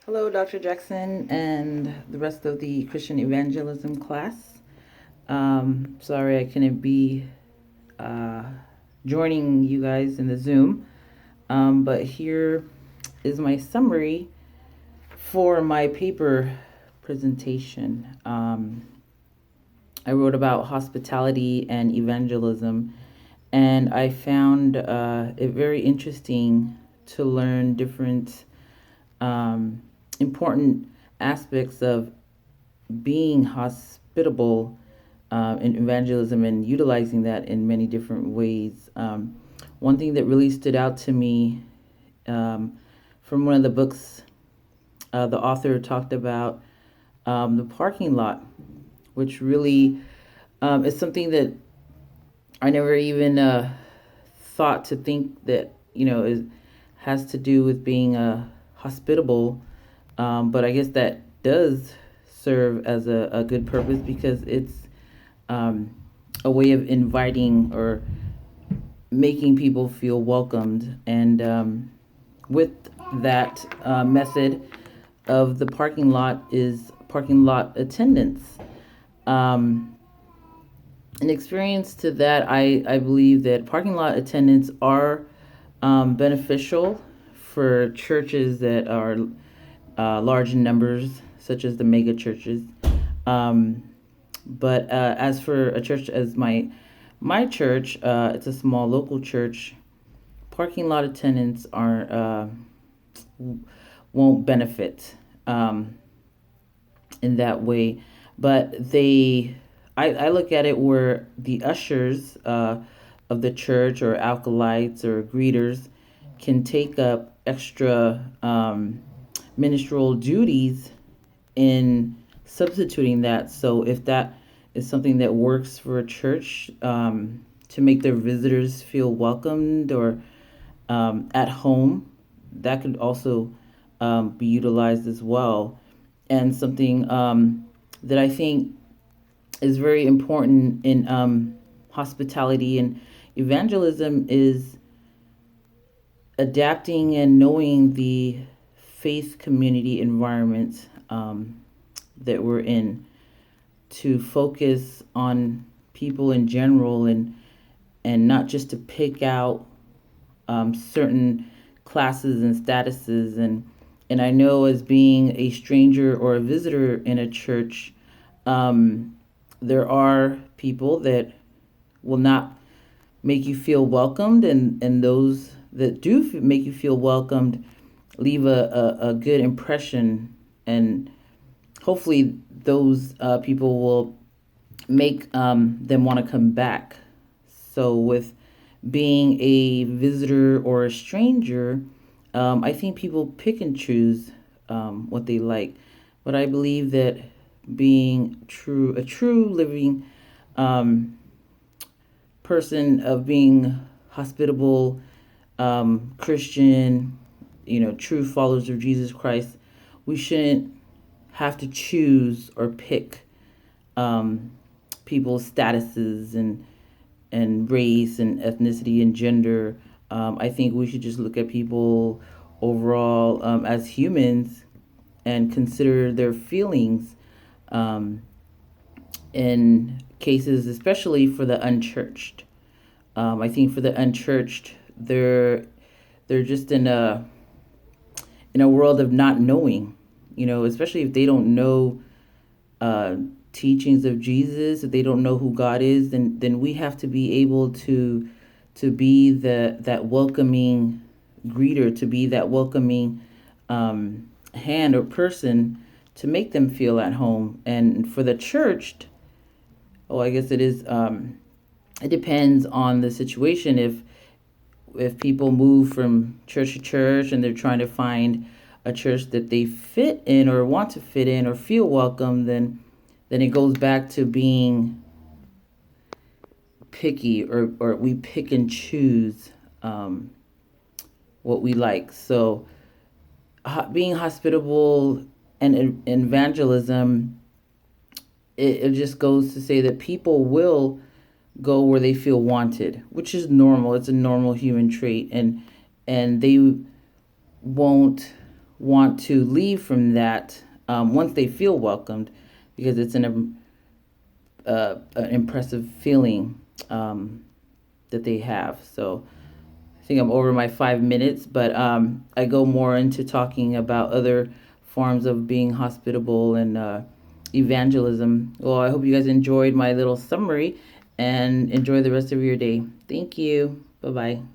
Hello, Dr. Jackson and the rest of the Christian Evangelism class. Sorry I couldn't be uh, joining you guys in the Zoom, but here is my summary for my paper presentation. I wrote about hospitality and evangelism, and I found it very interesting to learn different um, important aspects of being hospitable in evangelism and utilizing that in many different ways. One thing that really stood out to me from one of the books, the author talked about the parking lot, which really is something that I never even thought to think that has to do with being hospitable, but I guess that does serve as a good purpose because it's um, a way of inviting or making people feel welcomed. And with that method of the parking lot is parking lot attendance. Um, an experience to that, I believe that parking lot attendants are beneficial for churches that are large in numbers, such as the mega churches. Um, but as for a church as my church, it's a small local church. Parking lot attendants aren't won't benefit in that way, but I look at it where the ushers of the church or acolytes or greeters can take up extra ministerial duties in substituting that. So if that is something that works for a church to make their visitors feel welcomed or at home, that could also be utilized as well. And something that I think is very important in hospitality and evangelism is adapting and knowing the faith community environment that we're in to focus on people in general and not just to pick out certain classes and statuses and I know as being a stranger or a visitor in a church, there are people that will not make you feel welcomed, and those that do make you feel welcomed leave a good impression, and hopefully those people will make them want to come back. So with being a visitor or a stranger, I think people pick and choose what they like. But I believe that being a true living person of being hospitable, Christian, true followers of Jesus Christ, we shouldn't have to choose or pick people's statuses and race and ethnicity and gender. I think we should just look at people overall as humans and consider their feelings in cases, especially for the unchurched. I think for the unchurched, they're just in a world of not knowing, especially if they don't know uh, teachings of Jesus, if they don't know who God is, then we have to be able to be that welcoming greeter, to be that welcoming hand or person to make them feel at home. And for the church, oh, I guess it is. It depends on the situation. If people move from church to church and they're trying to find a church that they fit in or want to fit in or feel welcome, then it goes back to being picky, or we pick and choose what we like. So being hospitable and evangelism, it just goes to say that people will go where they feel wanted, which is normal. It's a normal human trait, and they won't want to leave from that once they feel welcomed, because it's an impressive feeling that they have. So I think I'm over my 5 minutes, but I go more into talking about other forms of being hospitable and evangelism. Well, I hope you guys enjoyed my little summary and enjoy the rest of your day. Thank you. Bye bye.